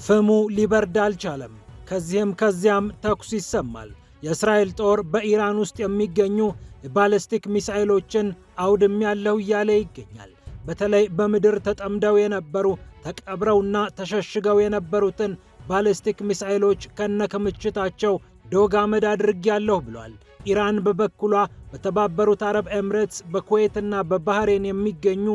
ፍሙ ሊበርድ አልቻለም። ከዚያም ተኩስ ይሰማል። የእስራኤል ጦር በኢራን ውስጥ የሚገኙ የባለስቲክ ሚሳኤሎችን አውድሜያለሁ እያለ ይገኛል። በተለይ በምድር ተጠምደው የነበሩ ተቀብረውና ተሸሽገው የነበሩትን ባለስቲክ ሚሳኤሎች ከነክምችታቸው ዶግ አመድ አድርጌያለሁ ብሏል። ኢራን በበኩሏ በተባበሩት አረብ ኤምሬትስ፣ በኩዌትና በባህሬን የሚገኙ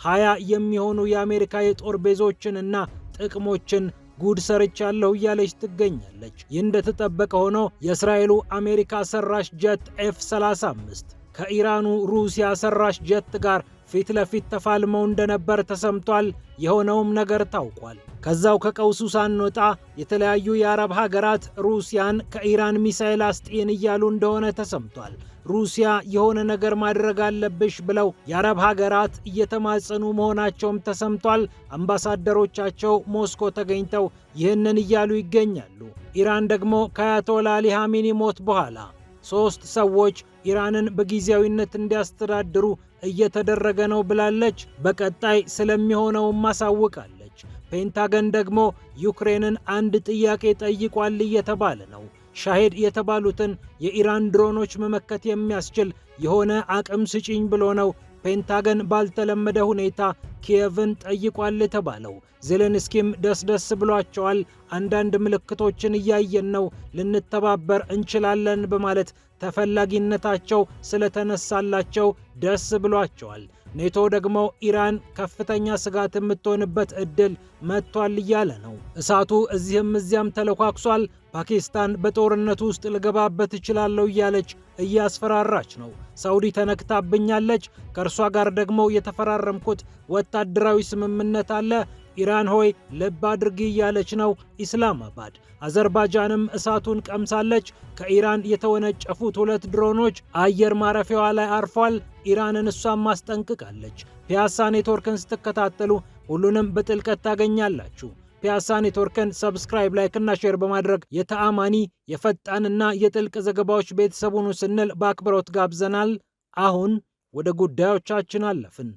20 የሚሆኑ የአሜሪካ የጦር ቤዞችንና ጥቅሞችን ጉድ ሰርቻለሁ እያለች ትገኛለች። ይህ እንደተጠበቀ ሆኖ የእስራኤሉ አሜሪካ ሰራሽ ጀት ኤፍ-35 ከኢራኑ ሩሲያ ሰራሽ ጀት ጋር ፊት ለፊት ተፋልመው እንደነበር ተሰምቷል። የሆነውም ነገር ታውቋል። ከዛው ከቀውሱ ሳንወጣ የተለያዩ የአረብ ሀገራት ሩሲያን ከኢራን ሚሳኤል አስጢን እያሉ እንደሆነ ተሰምቷል። ሩሲያ የሆነ ነገር ማድረግ አለብሽ ብለው የአረብ ሀገራት እየተማጸኑ መሆናቸውም ተሰምቷል። አምባሳደሮቻቸው ሞስኮ ተገኝተው ይህንን እያሉ ይገኛሉ። ኢራን ደግሞ ከአያቶላ አሊ ኻሜኒ ሞት በኋላ 3 ሰዎች ኢራንን በጊዜያዊነት እንዲያስተዳድሩ እየተደረገ ነው ብላለች። በቀጣይ ስለሚሆነውም ማሳውቃለች። ፔንታገን ደግሞ ዩክሬንን አንድ ጥያቄ ጠይቋል እየተባለ ነው። ሻሄድ የተባሉትን የኢራን ድሮኖች መመከት የሚያስችል የሆነ አቅም ስጪኝ ብሎ ነው ፔንታገን ባልተለመደ ሁኔታ ኪየቭን ጠይቋል የተባለው። ዜሌንስኪም ደስ ብሏቸዋል። አንዳንድ ምልክቶችን እያየን ነው፣ ልንተባበር እንችላለን በማለት ተፈላጊነታቸው ስለተነሳላቸው ደስ ብሏቸዋል። ኔቶ ደግሞ ኢራን ከፍተኛ ስጋት የምትሆንበት እድል መጥቷል እያለ ነው። እሳቱ እዚህም እዚያም ተለኳክሷል። ፓኪስታን በጦርነቱ ውስጥ ልገባበት እችላለሁ እያለች እያስፈራራች ነው። ሳውዲ ተነክታብኛለች፣ ከእርሷ ጋር ደግሞ የተፈራረምኩት ወታደራዊ ስምምነት አለ፣ ኢራን ሆይ ልብ አድርጊ እያለች ነው ኢስላማባድ። አዘርባጃንም እሳቱን ቀምሳለች። ከኢራን የተወነጨፉት 2 ድሮኖች አየር ማረፊያዋ ላይ አርፏል። ኢራንን እሷም ማስጠንቅቃለች። ፒያሳ ኔትወርክን ስትከታተሉ ሁሉንም በጥልቀት ታገኛላችሁ። ፒያሳ ኔትወርክን ሰብስክራይብ፣ ላይክ እና ሼር በማድረግ የተአማኒ የፈጣንና የጥልቅ ዘገባዎች ቤተሰቡን ስንል በአክብሮት ጋብዘናል። አሁን ወደ ጉዳዮቻችን አለፍን።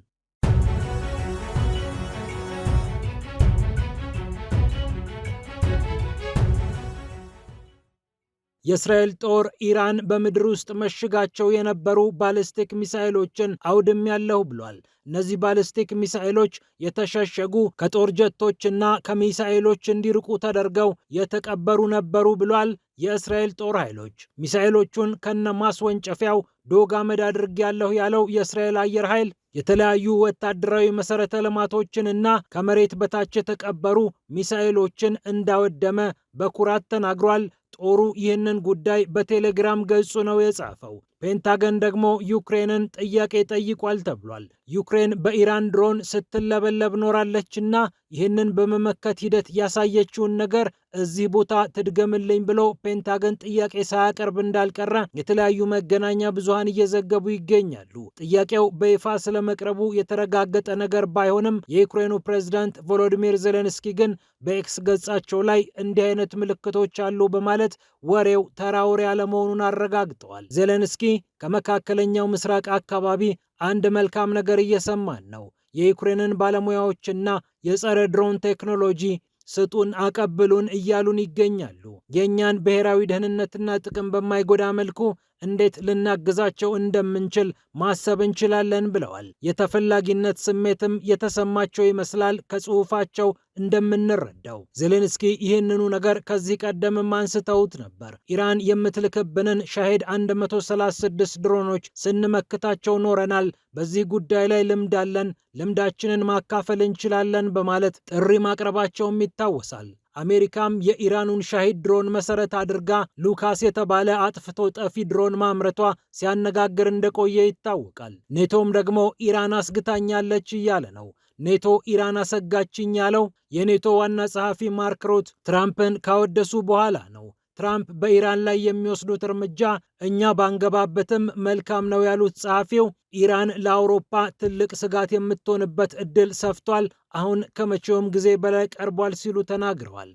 የእስራኤል ጦር ኢራን በምድር ውስጥ መሽጋቸው የነበሩ ባሊስቲክ ሚሳኤሎችን አውድሜያለሁ ብሏል። እነዚህ ባሊስቲክ ሚሳኤሎች የተሸሸጉ ከጦር ጀቶችና ከሚሳኤሎች እንዲርቁ ተደርገው የተቀበሩ ነበሩ ብሏል። የእስራኤል ጦር ኃይሎች ሚሳኤሎቹን ከነማስወንጨፊያው ዶግ አመድ አድርጌያለሁ ያለው የእስራኤል አየር ኃይል የተለያዩ ወታደራዊ መሰረተ ልማቶችንና ከመሬት በታች የተቀበሩ ሚሳኤሎችን እንዳወደመ በኩራት ተናግሯል። ጦሩ ይህንን ጉዳይ በቴሌግራም ገጹ ነው የጻፈው። ፔንታገን ደግሞ ዩክሬንን ጥያቄ ጠይቋል ተብሏል። ዩክሬን በኢራን ድሮን ስትለበለብ ኖራለችና ይህንን በመመከት ሂደት ያሳየችውን ነገር እዚህ ቦታ ትድገምልኝ ብሎ ፔንታገን ጥያቄ ሳያቀርብ እንዳልቀረ የተለያዩ መገናኛ ብዙሃን እየዘገቡ ይገኛሉ። ጥያቄው በይፋ ስለመቅረቡ የተረጋገጠ ነገር ባይሆንም የዩክሬኑ ፕሬዝዳንት ቮሎዲሚር ዜሌንስኪ ግን በኤክስ ገጻቸው ላይ እንዲህ አይነት ምልክቶች አሉ በማለት ወሬው ተራ ወሬ አለመሆኑን አረጋግጠዋል። ዜሌንስኪ ከመካከለኛው ምስራቅ አካባቢ አንድ መልካም ነገር እየሰማን ነው፣ የዩክሬንን ባለሙያዎችና የጸረ ድሮን ቴክኖሎጂ ስጡን፣ አቀብሉን እያሉን ይገኛሉ። የእኛን ብሔራዊ ደህንነትና ጥቅም በማይጎዳ መልኩ እንዴት ልናግዛቸው እንደምንችል ማሰብ እንችላለን ብለዋል። የተፈላጊነት ስሜትም የተሰማቸው ይመስላል ከጽሑፋቸው እንደምንረዳው። ዜሌንስኪ ይህንኑ ነገር ከዚህ ቀደምም አንስተውት ነበር። ኢራን የምትልክብንን ሻሄድ 136 ድሮኖች ስንመክታቸው ኖረናል። በዚህ ጉዳይ ላይ ልምድ አለን፣ ልምዳችንን ማካፈል እንችላለን በማለት ጥሪ ማቅረባቸውም ይታወሳል። አሜሪካም የኢራኑን ሻሂድ ድሮን መሰረት አድርጋ ሉካስ የተባለ አጥፍቶ ጠፊ ድሮን ማምረቷ ሲያነጋግር እንደቆየ ይታወቃል። ኔቶም ደግሞ ኢራን አስግታኛለች እያለ ነው። ኔቶ ኢራን አሰጋችኝ ያለው የኔቶ ዋና ጸሐፊ ማርክ ሩት ትራምፕን ካወደሱ በኋላ ነው። ትራምፕ በኢራን ላይ የሚወስዱት እርምጃ እኛ ባንገባበትም መልካም ነው ያሉት ጸሐፊው ኢራን ለአውሮፓ ትልቅ ስጋት የምትሆንበት እድል ሰፍቷል፣ አሁን ከመቼውም ጊዜ በላይ ቀርቧል ሲሉ ተናግረዋል።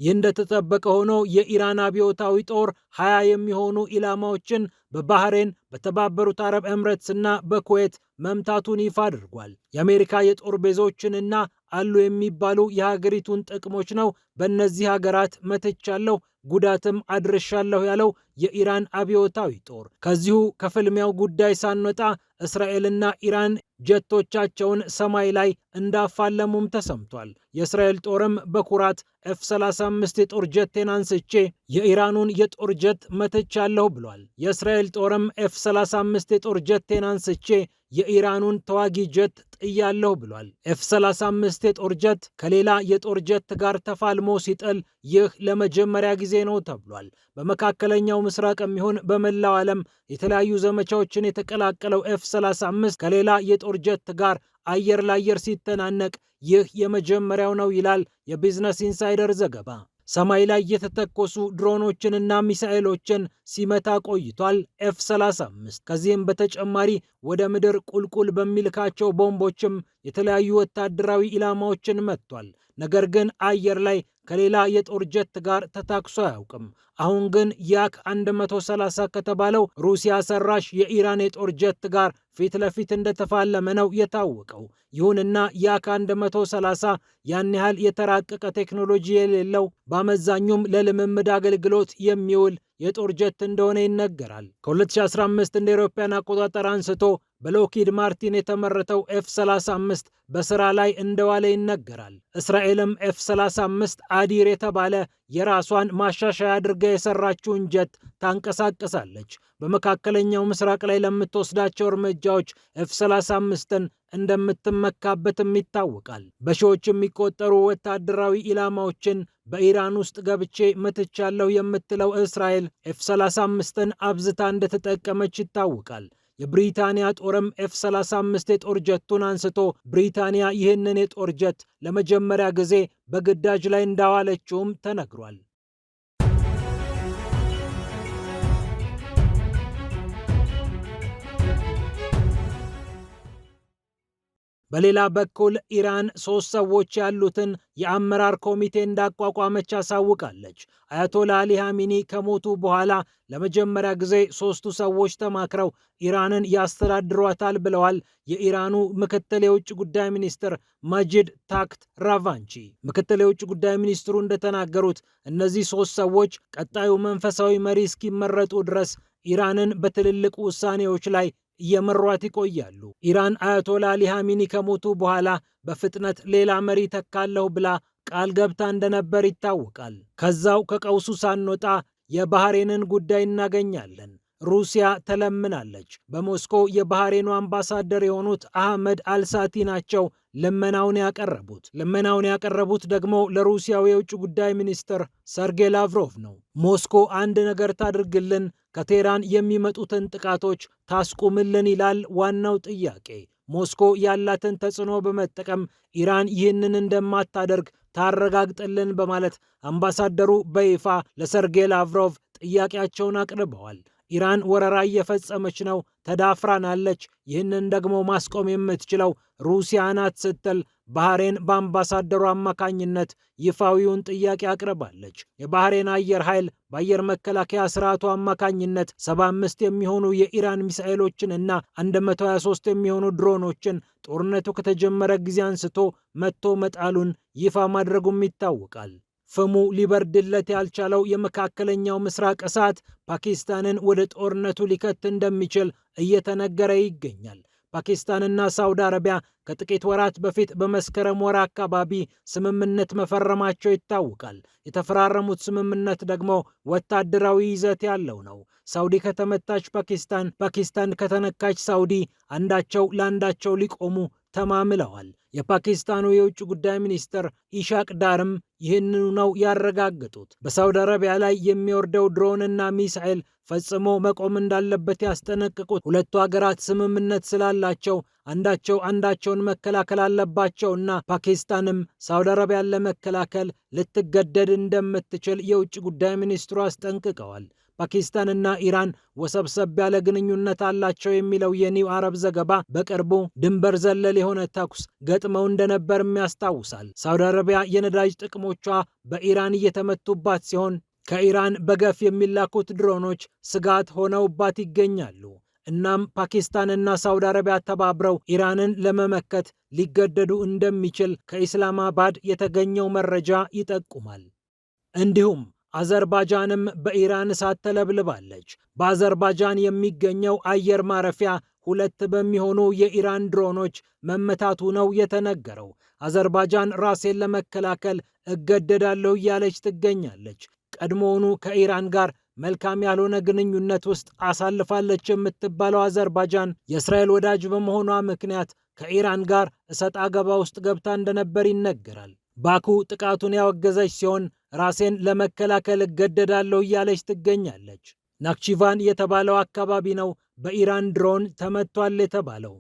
ይህ እንደተጠበቀ ሆኖ የኢራን አብዮታዊ ጦር 20 የሚሆኑ ኢላማዎችን በባህሬን፣ በተባበሩት አረብ ኤምሬትስና በኩዌት መምታቱን ይፋ አድርጓል። የአሜሪካ የጦር ቤዞችንና አሉ የሚባሉ የሀገሪቱን ጥቅሞች ነው በእነዚህ ሀገራት መትቻለሁ፣ ጉዳትም አድርሻለሁ ያለው የኢራን አብዮታዊ ጦር። ከዚሁ ከፍልሚያው ጉዳይ ሳንወጣ እስራኤልና ኢራን ጀቶቻቸውን ሰማይ ላይ እንዳፋለሙም ተሰምቷል። የእስራኤል ጦርም በኩራት ኤፍ-35 የጦር ጀቴን አንስቼ የኢራኑን የጦር ጀት መትቻለሁ ብሏል። የእስራኤል ጦርም ኤፍ-35 የጦር ጀቴን አንስቼ የኢራኑን ተዋጊ ጀት ጥያለሁ ብሏል። ኤፍ-35 የጦር ጀት ከሌላ የጦር ጀት ጋር ተፋልሞ ሲጥል ይህ ለመጀመሪያ ጊዜ ነው ተብሏል። በመካከለኛው ምስራቅ የሚሆን በመላው ዓለም የተለያዩ ዘመቻዎችን የተቀላቀለው ኤፍ-35 ከሌላ የጦር ጀት ጋር አየር ለአየር ሲተናነቅ ይህ የመጀመሪያው ነው ይላል የቢዝነስ ኢንሳይደር ዘገባ። ሰማይ ላይ የተተኮሱ ድሮኖችንና ሚሳኤሎችን ሲመታ ቆይቷል ኤፍ-35። ከዚህም በተጨማሪ ወደ ምድር ቁልቁል በሚልካቸው ቦምቦችም የተለያዩ ወታደራዊ ኢላማዎችን መጥቷል። ነገር ግን አየር ላይ ከሌላ የጦር ጀት ጋር ተታክሶ አያውቅም። አሁን ግን ያክ 130 ከተባለው ሩሲያ ሰራሽ የኢራን የጦር ጀት ጋር ፊት ለፊት እንደተፋለመ ነው የታወቀው። ይሁንና ያክ 130 ያን ያህል የተራቀቀ ቴክኖሎጂ የሌለው በአመዛኙም ለልምምድ አገልግሎት የሚውል የጦር ጀት እንደሆነ ይነገራል። ከ2015 እንደ አውሮፓውያን አቆጣጠር አንስቶ በሎኪድ ማርቲን የተመረተው ኤፍ-35 በስራ ላይ እንደዋለ ይነገራል። እስራኤልም ኤፍ-35 አዲር የተባለ የራሷን ማሻሻያ አድርጋ የሰራችውን ጀት ታንቀሳቅሳለች። በመካከለኛው ምስራቅ ላይ ለምትወስዳቸው እርምጃዎች ኤፍ-35ን እንደምትመካበትም ይታወቃል። በሺዎች የሚቆጠሩ ወታደራዊ ኢላማዎችን በኢራን ውስጥ ገብቼ መትቻለሁ የምትለው እስራኤል ኤፍ-35ን አብዝታ እንደተጠቀመች ይታወቃል። የብሪታንያ ጦርም ኤፍ-35 የጦር ጀቱን አንስቶ ብሪታንያ ይህንን የጦር ጀት ለመጀመሪያ ጊዜ በግዳጅ ላይ እንዳዋለችውም ተነግሯል። በሌላ በኩል ኢራን 3 ሰዎች ያሉትን የአመራር ኮሚቴ እንዳቋቋመች አሳውቃለች። አያቶላ አሊ ኻሜኒ ከሞቱ በኋላ ለመጀመሪያ ጊዜ 3ቱ ሰዎች ተማክረው ኢራንን ያስተዳድሯታል ብለዋል የኢራኑ ምክትል የውጭ ጉዳይ ሚኒስትር ማጂድ ታክት ራቫንቺ። ምክትል የውጭ ጉዳይ ሚኒስትሩ እንደተናገሩት እነዚህ 3 ሰዎች ቀጣዩ መንፈሳዊ መሪ እስኪመረጡ ድረስ ኢራንን በትልልቅ ውሳኔዎች ላይ እየመሯት ይቆያሉ። ኢራን አያቶላ አሊ ኻሜኒ ከሞቱ በኋላ በፍጥነት ሌላ መሪ ተካለሁ ብላ ቃል ገብታ እንደነበር ይታወቃል። ከዛው ከቀውሱ ሳንወጣ የባህሬንን ጉዳይ እናገኛለን። ሩሲያ ተለምናለች። በሞስኮ የባህሬኑ አምባሳደር የሆኑት አህመድ አልሳቲ ናቸው ልመናውን ያቀረቡት ደግሞ ለሩሲያው የውጭ ጉዳይ ሚኒስትር ሰርጌይ ላቭሮቭ ነው። ሞስኮ አንድ ነገር ታድርግልን፣ ከቴህራን የሚመጡትን ጥቃቶች ታስቁምልን ይላል ዋናው ጥያቄ። ሞስኮ ያላትን ተጽዕኖ በመጠቀም ኢራን ይህንን እንደማታደርግ ታረጋግጥልን በማለት አምባሳደሩ በይፋ ለሰርጌይ ላቭሮቭ ጥያቄያቸውን አቅርበዋል። ኢራን ወረራ እየፈጸመች ነው፣ ተዳፍራናለች፣ ይህንን ደግሞ ማስቆም የምትችለው ሩሲያ ናት ስትል ባህሬን በአምባሳደሩ አማካኝነት ይፋዊውን ጥያቄ አቅርባለች። የባህሬን አየር ኃይል በአየር መከላከያ ስርዓቱ አማካኝነት 75 የሚሆኑ የኢራን ሚሳኤሎችን እና 123 የሚሆኑ ድሮኖችን ጦርነቱ ከተጀመረ ጊዜ አንስቶ መጥቶ መጣሉን ይፋ ማድረጉም ይታወቃል። ፍሙ ሊበርድለት ያልቻለው የመካከለኛው ምስራቅ እሳት ፓኪስታንን ወደ ጦርነቱ ሊከት እንደሚችል እየተነገረ ይገኛል። ፓኪስታንና ሳውዲ አረቢያ ከጥቂት ወራት በፊት በመስከረም ወር አካባቢ ስምምነት መፈረማቸው ይታወቃል። የተፈራረሙት ስምምነት ደግሞ ወታደራዊ ይዘት ያለው ነው። ሳውዲ ከተመታች ፓኪስታን ከተነካች ሳውዲ አንዳቸው ለአንዳቸው ሊቆሙ ተማምለዋል። የፓኪስታኑ የውጭ ጉዳይ ሚኒስትር ኢሻቅ ዳርም ይህንኑ ነው ያረጋገጡት። በሳውዲ አረቢያ ላይ የሚወርደው ድሮንና ሚሳኤል ፈጽሞ መቆም እንዳለበት ያስጠነቅቁት ሁለቱ ሀገራት ስምምነት ስላላቸው አንዳቸውን መከላከል አለባቸውና ፓኪስታንም ሳውዲ አረቢያን ለመከላከል ልትገደድ እንደምትችል የውጭ ጉዳይ ሚኒስትሩ አስጠንቅቀዋል። ፓኪስታንና ኢራን ወሰብሰብ ያለ ግንኙነት አላቸው የሚለው የኒው አረብ ዘገባ በቅርቡ ድንበር ዘለል የሆነ ተኩስ ገጥመው እንደነበርም ያስታውሳል። ሳውዲ አረቢያ የነዳጅ ጥቅሞቿ በኢራን እየተመቱባት ሲሆን ከኢራን በገፍ የሚላኩት ድሮኖች ስጋት ሆነውባት ይገኛሉ። እናም ፓኪስታንና ሳውዲ አረቢያ ተባብረው ኢራንን ለመመከት ሊገደዱ እንደሚችል ከኢስላማባድ የተገኘው መረጃ ይጠቁማል። እንዲሁም አዘርባጃንም በኢራን እሳት ተለብልባለች። በአዘርባጃን የሚገኘው አየር ማረፊያ 2 በሚሆኑ የኢራን ድሮኖች መመታቱ ነው የተነገረው። አዘርባጃን ራሴን ለመከላከል እገደዳለሁ እያለች ትገኛለች። ቀድሞውኑ ከኢራን ጋር መልካም ያልሆነ ግንኙነት ውስጥ አሳልፋለች የምትባለው አዘርባጃን የእስራኤል ወዳጅ በመሆኗ ምክንያት ከኢራን ጋር እሰጥ አገባ ውስጥ ገብታ እንደነበር ይነገራል። ባኩ ጥቃቱን ያወገዘች ሲሆን ራሴን ለመከላከል እገደዳለሁ እያለች ትገኛለች። ናክቺቫን የተባለው አካባቢ ነው በኢራን ድሮን ተመቷል የተባለው።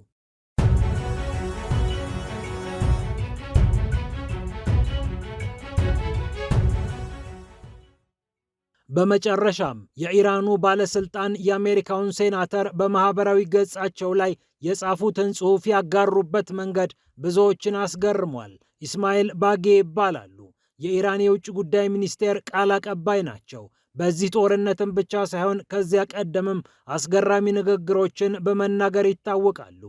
በመጨረሻም የኢራኑ ባለስልጣን የአሜሪካውን ሴናተር በማህበራዊ ገጻቸው ላይ የጻፉትን ጽሑፍ ያጋሩበት መንገድ ብዙዎችን አስገርሟል። ኢስማኤል ባጌ ይባላሉ። የኢራን የውጭ ጉዳይ ሚኒስቴር ቃል አቀባይ ናቸው። በዚህ ጦርነትም ብቻ ሳይሆን ከዚያ ቀደምም አስገራሚ ንግግሮችን በመናገር ይታወቃሉ።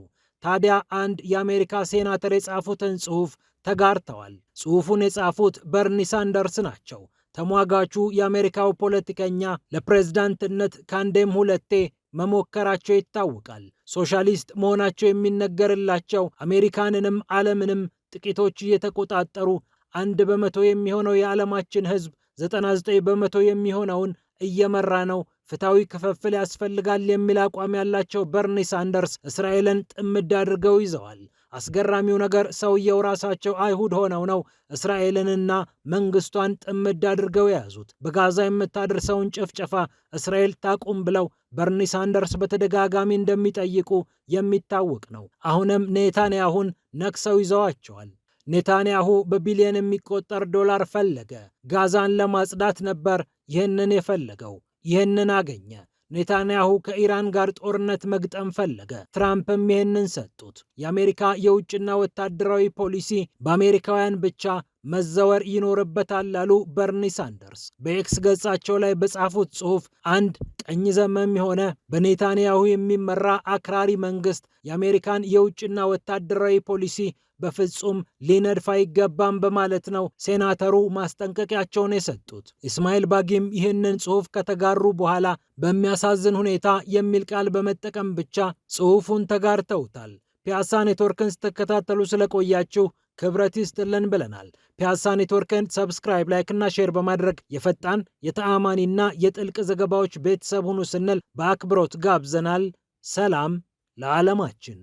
ታዲያ አንድ የአሜሪካ ሴናተር የጻፉትን ጽሑፍ ተጋርተዋል። ጽሑፉን የጻፉት በርኒ ሳንደርስ ናቸው። ተሟጋቹ የአሜሪካው ፖለቲከኛ ለፕሬዝዳንትነት ከአንዴም 2 መሞከራቸው ይታወቃል። ሶሻሊስት መሆናቸው የሚነገርላቸው አሜሪካንንም ዓለምንም ጥቂቶች እየተቆጣጠሩ 1 በመቶ የሚሆነው የዓለማችን ሕዝብ 99 በመቶ የሚሆነውን እየመራ ነው፣ ፍትሐዊ ክፍፍል ያስፈልጋል የሚል አቋም ያላቸው በርኒ ሳንደርስ እስራኤልን ጥምድ አድርገው ይዘዋል። አስገራሚው ነገር ሰውየው ራሳቸው አይሁድ ሆነው ነው እስራኤልንና መንግስቷን ጥምድ አድርገው የያዙት። በጋዛ የምታደርሰውን ጭፍጨፋ እስራኤል ታቁም ብለው በርኒ ሳንደርስ በተደጋጋሚ እንደሚጠይቁ የሚታወቅ ነው። አሁንም ኔታንያሁን ነክሰው ይዘዋቸዋል። ኔታንያሁ በቢሊዮን የሚቆጠር ዶላር ፈለገ። ጋዛን ለማጽዳት ነበር ይህንን የፈለገው። ይህንን አገኘ። ኔታንያሁ ከኢራን ጋር ጦርነት መግጠም ፈለገ። ትራምፕም ይህንን ሰጡት። የአሜሪካ የውጭና ወታደራዊ ፖሊሲ በአሜሪካውያን ብቻ መዘወር ይኖርበታል አሉ በርኒ ሳንደርስ። በኤክስ ገጻቸው ላይ በጻፉት ጽሑፍ አንድ ቀኝ ዘመም የሆነ በኔታንያሁ የሚመራ አክራሪ መንግስት የአሜሪካን የውጭና ወታደራዊ ፖሊሲ በፍጹም ሊነድፍ አይገባም በማለት ነው ሴናተሩ ማስጠንቀቂያቸውን የሰጡት። ኢስማኤል ባጊም ይህንን ጽሑፍ ከተጋሩ በኋላ በሚያሳዝን ሁኔታ የሚል ቃል በመጠቀም ብቻ ጽሑፉን ተጋርተውታል። ፒያሳ ኔትወርክን ስትከታተሉ ስለቆያችሁ ክብረት ይስጥልን ብለናል። ፒያሳ ኔትወርክን ሰብስክራይብ፣ ላይክ እና ሼር በማድረግ የፈጣን የተአማኒና የጥልቅ ዘገባዎች ቤተሰብ ሁኑ ስንል በአክብሮት ጋብዘናል። ሰላም ለዓለማችን።